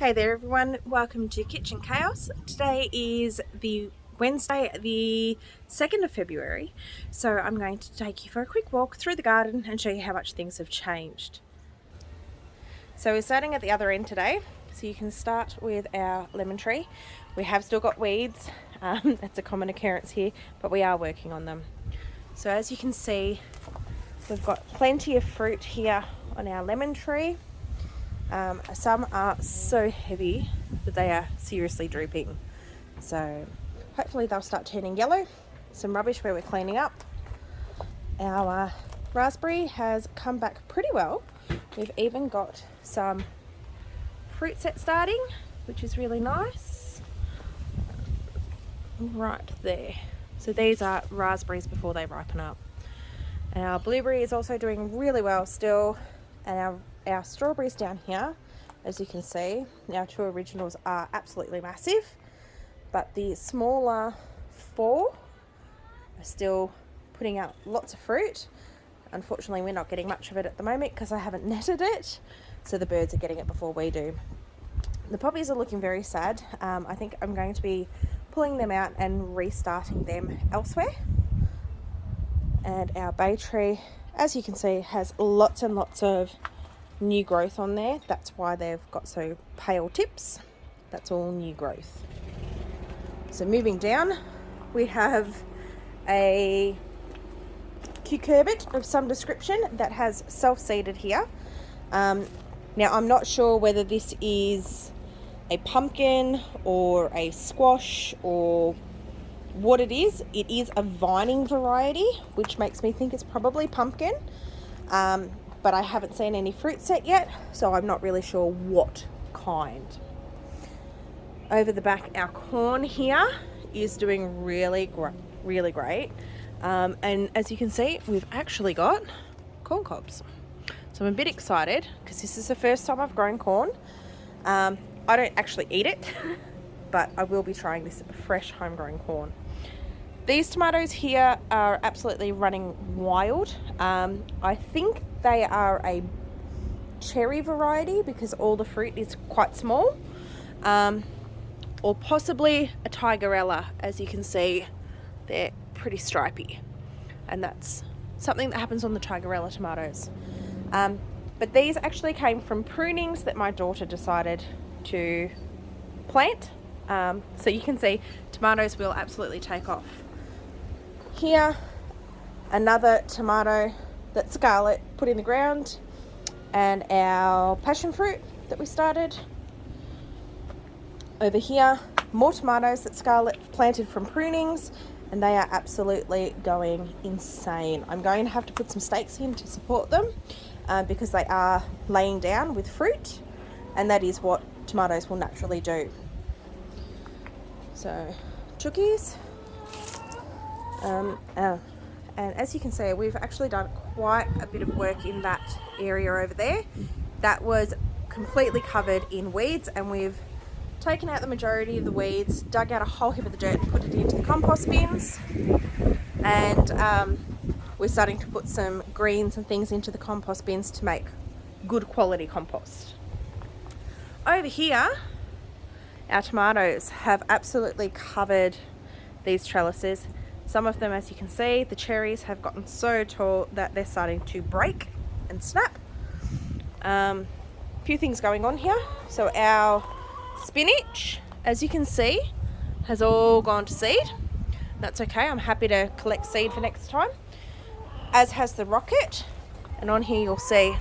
Hey there everyone, welcome to Kitchen Chaos. Today is the Wednesday, the 2nd of February, so I'm going to take you for a quick walk through the garden and show you how much things have changed. So we're starting at the other end today, so you can start with our lemon tree. We have still got weeds, that's a common occurrence here, but we are working on them. So as you can see, we've got plenty of fruit here on our lemon tree. Some are so heavy that they are seriously drooping. So hopefully they'll start turning yellow. Some rubbish where we're cleaning up. Our raspberry has come back pretty well. We've even got some fruit set starting, which is really nice. Right there. So these are raspberries before they ripen up. Our blueberry is also doing really well still. And our strawberries down here, as you can see, our two originals are absolutely massive, but the smaller four are still putting out lots of fruit. Unfortunately, we're not getting much of it at the moment because I haven't netted it, so the birds are getting it before we do. The poppies are looking very sad. I think I'm going to be pulling them out and restarting them elsewhere. And our bay tree, as you can see, has lots and lots of new growth on there. That's why they've got so pale tips. That's all new growth. So moving down, we have a cucurbit of some description that has self-seeded here. Now I'm not sure whether this is a pumpkin or a squash or what it is. It is a vining variety, which makes me think it's probably pumpkin. But I haven't seen any fruit set yet, so I'm not really sure what kind. Over the back, our corn here is doing really great. And as you can see, we've actually got corn cobs. So I'm a bit excited because this is the first time I've grown corn. I don't actually eat it, but I will be trying this fresh homegrown corn. These tomatoes here are absolutely running wild. I think they are a cherry variety because all the fruit is quite small, or possibly a tigerella. As you can see, they're pretty stripy, and that's something that happens on the tigerella tomatoes. But these actually came from prunings that my daughter decided to plant. So you can see tomatoes will absolutely take off. Here, another tomato that Scarlett put in the ground, and our passion fruit that we started. Over here, more tomatoes that Scarlett planted from prunings, and they are absolutely going insane. I'm going to have to put some stakes in to support them because they are laying down with fruit, and that is what tomatoes will naturally do. So, chookies. And as you can see, we've actually done quite a bit of work in that area over there. That was completely covered in weeds, and we've taken out the majority of the weeds, dug out a whole heap of the dirt and put it into the compost bins. And we're starting to put some greens and things into the compost bins to make good quality compost. Over here, our tomatoes have absolutely covered these trellises. Some of them, as you can see, the cherries have gotten so tall that they're starting to break and snap. A few things going on here. So our spinach, as you can see, has all gone to seed. That's okay, I'm happy to collect seed for next time. As has the rocket. And on here you'll see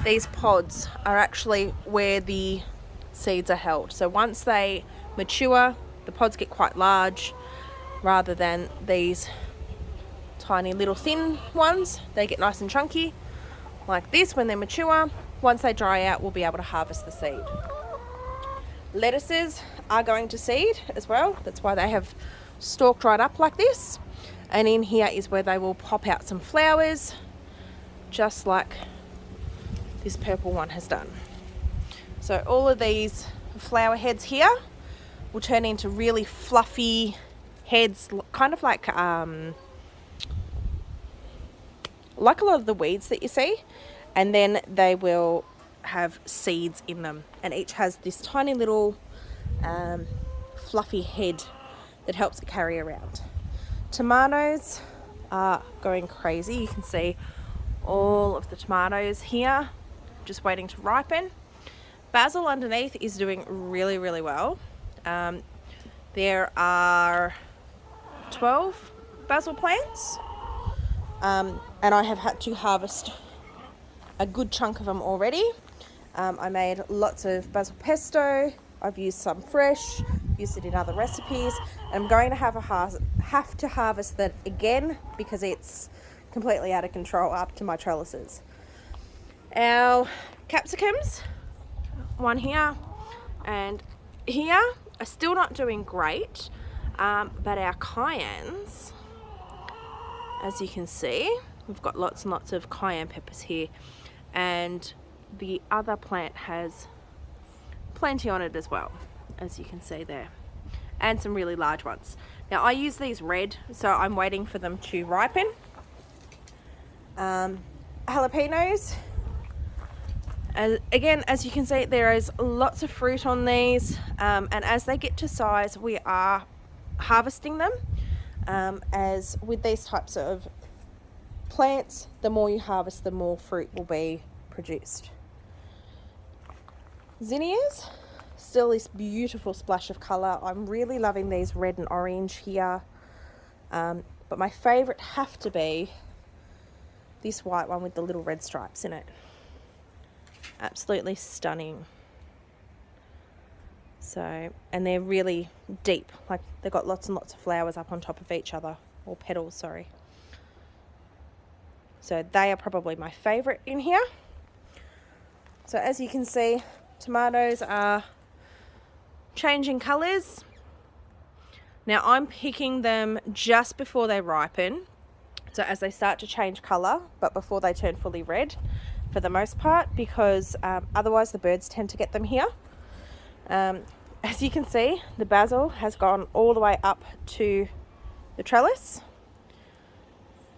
these pods are actually where the seeds are held. So once they mature, the pods get quite large. Rather than these tiny little thin ones, they get nice and chunky like this when they're mature. Once they dry out, we'll be able to harvest the seed. Lettuces are going to seed as well. That's why they have stalked right up like this. And in here is where they will pop out some flowers, just like this purple one has done. So all of these flower heads here will turn into really fluffy heads, kind of like a lot of the weeds that you see, and then they will have seeds in them, and each has this tiny little fluffy head that helps it carry around. Tomatoes are going crazy. You can see all of the tomatoes here just waiting to ripen. Basil underneath is doing really, really well. There are 12 basil plants, and I have had to harvest a good chunk of them already. I made lots of basil pesto. I've used some fresh, used it in other recipes. I'm going to have to harvest that again because it's completely out of control up to my trellises. Our capsicums, one here and here, are still not doing great, but our cayennes, as you can see, we've got lots and lots of cayenne peppers here, and the other plant has plenty on it as well, as you can see there, and some really large ones. Now I use these red, so I'm waiting for them to ripen. Jalapenos, again, as you can see, there is lots of fruit on these, and as they get to size, we are harvesting them. As with these types of plants, the more you harvest, the more fruit will be produced. Zinnias, still this beautiful splash of colour. I'm really loving these red and orange here, but my favourite have to be this white one with the little red stripes in it. Absolutely stunning. So, and they're really deep, like they've got lots and lots of flowers up on top of each other, or petals, sorry. So they are probably my favourite in here. So as you can see, tomatoes are changing colours. Now I'm picking them just before they ripen, so as they start to change colour, but before they turn fully red for the most part, because otherwise the birds tend to get them here. As you can see, the basil has gone all the way up to the trellis,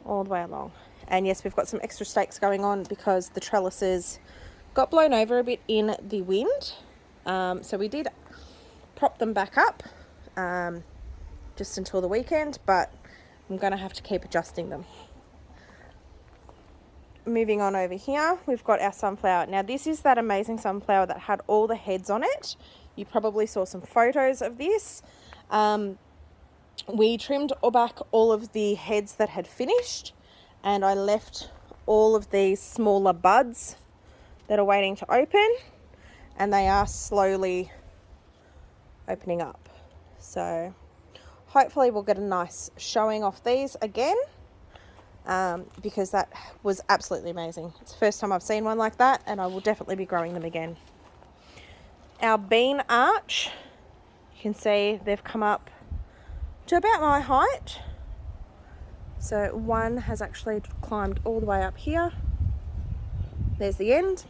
all the way along. And yes, we've got some extra stakes going on because the trellises got blown over a bit in the wind. So we did prop them back up just until the weekend, but I'm going to have to keep adjusting them. Moving on over here, we've got our sunflower. Now this is that amazing sunflower that had all the heads on it. You probably saw some photos of this. We trimmed back all of the heads that had finished, and I left all of these smaller buds that are waiting to open, and they are slowly opening up. So hopefully we'll get a nice showing off these again, because that was absolutely amazing. It's the first time I've seen one like that, and I will definitely be growing them again. Our bean arch, you can see they've come up to about my height. So one has actually climbed all the way up here. There's the end.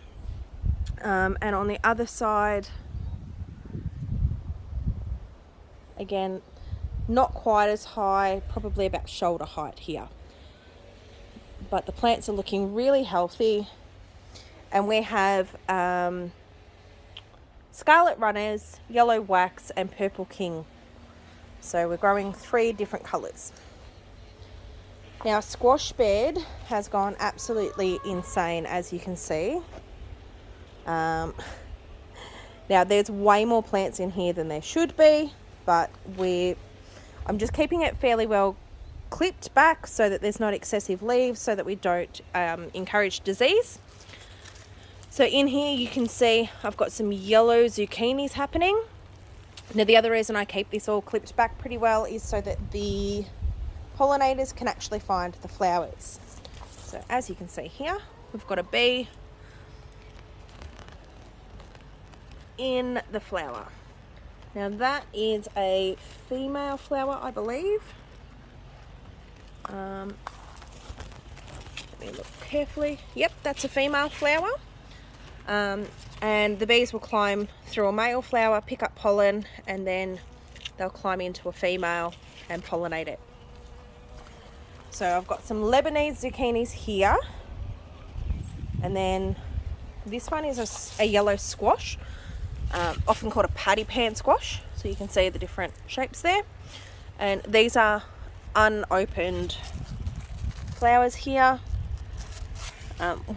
And on the other side, again, not quite as high, probably about shoulder height here. But the plants are looking really healthy. And we have scarlet runners, yellow wax, and purple king. So we're growing 3 different colours. Now squash bed has gone absolutely insane, as you can see. Now there's way more plants in here than there should be, but I'm just keeping it fairly well clipped back so that there's not excessive leaves, so that we don't encourage disease. So in here you can see I've got some yellow zucchinis happening. Now the other reason I keep this all clipped back pretty well is so that the pollinators can actually find the flowers. So as you can see here, we've got a bee in the flower. Now that is a female flower, I believe. Let me look carefully. Yep, that's a female flower. And the bees will climb through a male flower, pick up pollen, and then they'll climb into a female and pollinate it. So I've got some Lebanese zucchinis here, and then This one is a yellow squash, often called a paddy pan squash. So you can see the different shapes there. And these are unopened flowers here.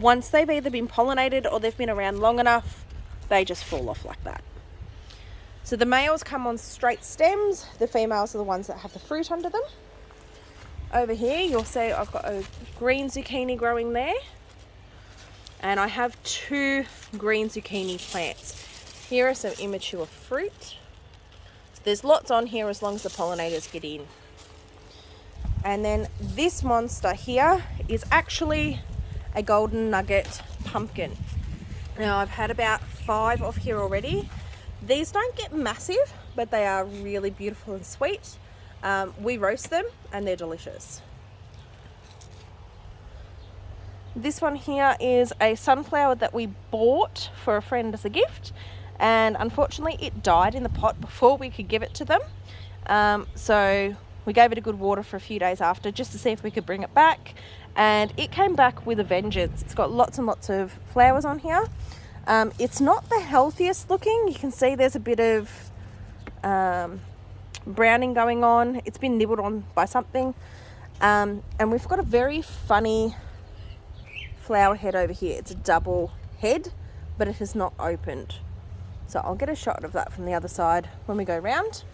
Once they've either been pollinated or they've been around long enough, they just fall off like that. So the males come on straight stems. The females are the ones that have the fruit under them. Over here, you'll see I've got a green zucchini growing there. And I have 2 green zucchini plants. Here are some immature fruit. So there's lots on here as long as the pollinators get in. And then this monster here is actually a golden nugget pumpkin. Now I've had about 5 off here already. These don't get massive, but they are really beautiful and sweet. We roast them and they're delicious. This one here is a sunflower that we bought for a friend as a gift, and unfortunately it died in the pot before we could give it to them. So we gave it a good water for a few days after just to see if we could bring it back, and it came back with a vengeance. It's got lots and lots of flowers on here. It's not the healthiest looking. You can see there's a bit of browning going on. It's been nibbled on by something. And we've got a very funny flower head over here. It's a double head, but it has not opened. So I'll get a shot of that from the other side when we go round.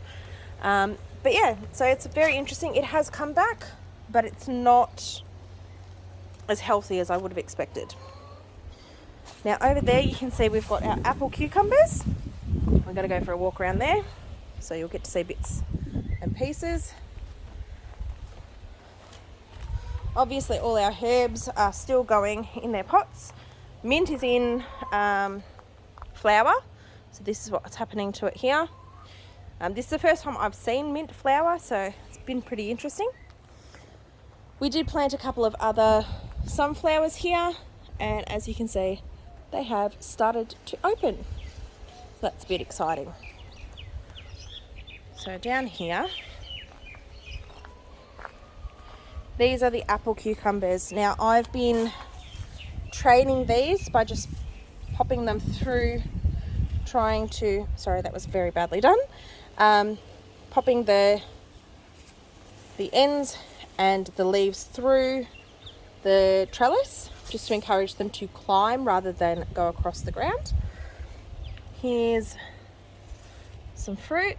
But yeah, so it's very interesting. It has come back, but it's not as healthy as I would have expected. Now over there you can see we've got our apple cucumbers. We're going to go for a walk around there, so you'll get to see bits and pieces. Obviously all our herbs are still going in their pots. Mint is in flower, so this is what's happening to it here. This is the first time I've seen mint flower, so it's been pretty interesting. We did plant a couple of other sunflowers here, and as you can see, they have started to open. So that's a bit exciting. So down here, these are the apple cucumbers. Now I've been training these by just popping them through, trying to, sorry that was very badly done, popping the ends and the leaves through the trellis just to encourage them to climb rather than go across the ground. Here's some fruit.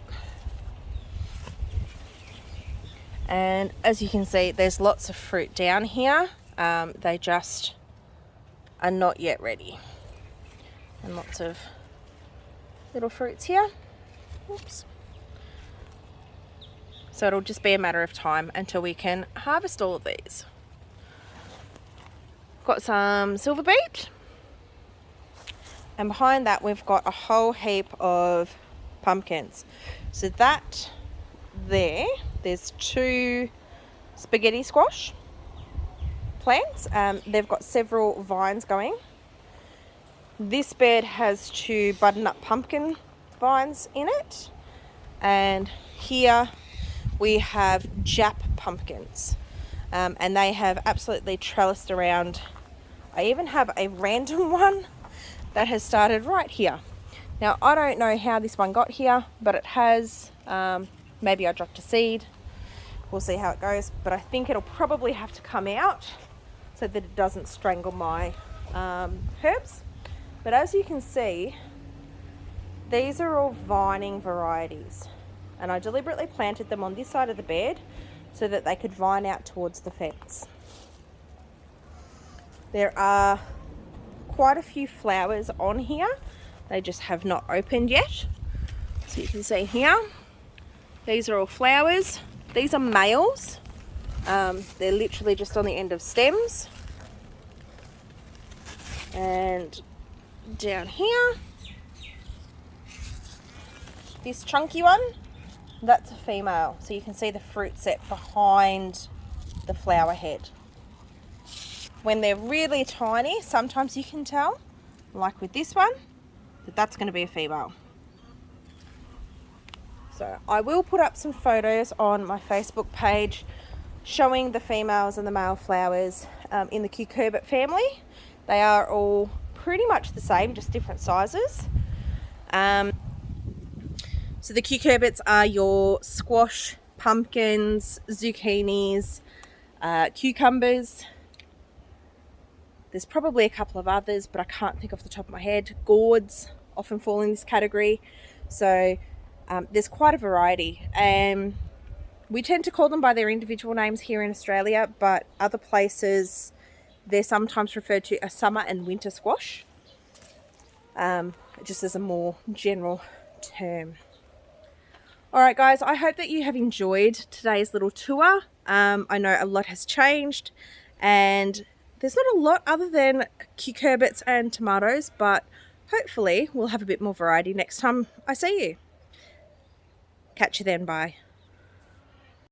And as you can see, there's lots of fruit down here. They just are not yet ready. And lots of little fruits here. Oops. So it'll just be a matter of time until we can harvest all of these. Got some silver beet. And behind that we've got a whole heap of pumpkins. So that there's 2 spaghetti squash plants. They've got several vines going. This bed has 2 butternut pumpkin vines in it. And here we have Jap pumpkins. And they have absolutely trellised around. I even have a random one that has started right here. Now I don't know how this one got here, but it has. Maybe I dropped a seed. We'll see how it goes, but I think it'll probably have to come out so that it doesn't strangle my herbs. But as you can see, these are all vining varieties, and I deliberately planted them on this side of the bed so that they could vine out towards the fence. There are quite a few flowers on here. They just have not opened yet. So you can see here, these are all flowers. These are males. They're literally just on the end of stems. And down here, this chunky one, that's a female. So you can see the fruit set behind the flower head. When they're really tiny, sometimes you can tell, like with this one, that that's going to be a female. So I will put up some photos on my Facebook page showing the females and the male flowers in the cucurbit family. They are all pretty much the same, just different sizes. So the cucurbits are your squash, pumpkins, zucchinis, cucumbers. There's probably a couple of others, but I can't think off the top of my head. Gourds often fall in this category. So there's quite a variety. We tend to call them by their individual names here in Australia, but other places they're sometimes referred to as summer and winter squash, just as a more general term. Alright guys, I hope that you have enjoyed today's little tour. I know a lot has changed and there's not a lot other than cucurbits and tomatoes, but hopefully we'll have a bit more variety next time I see you. Catch you then, bye.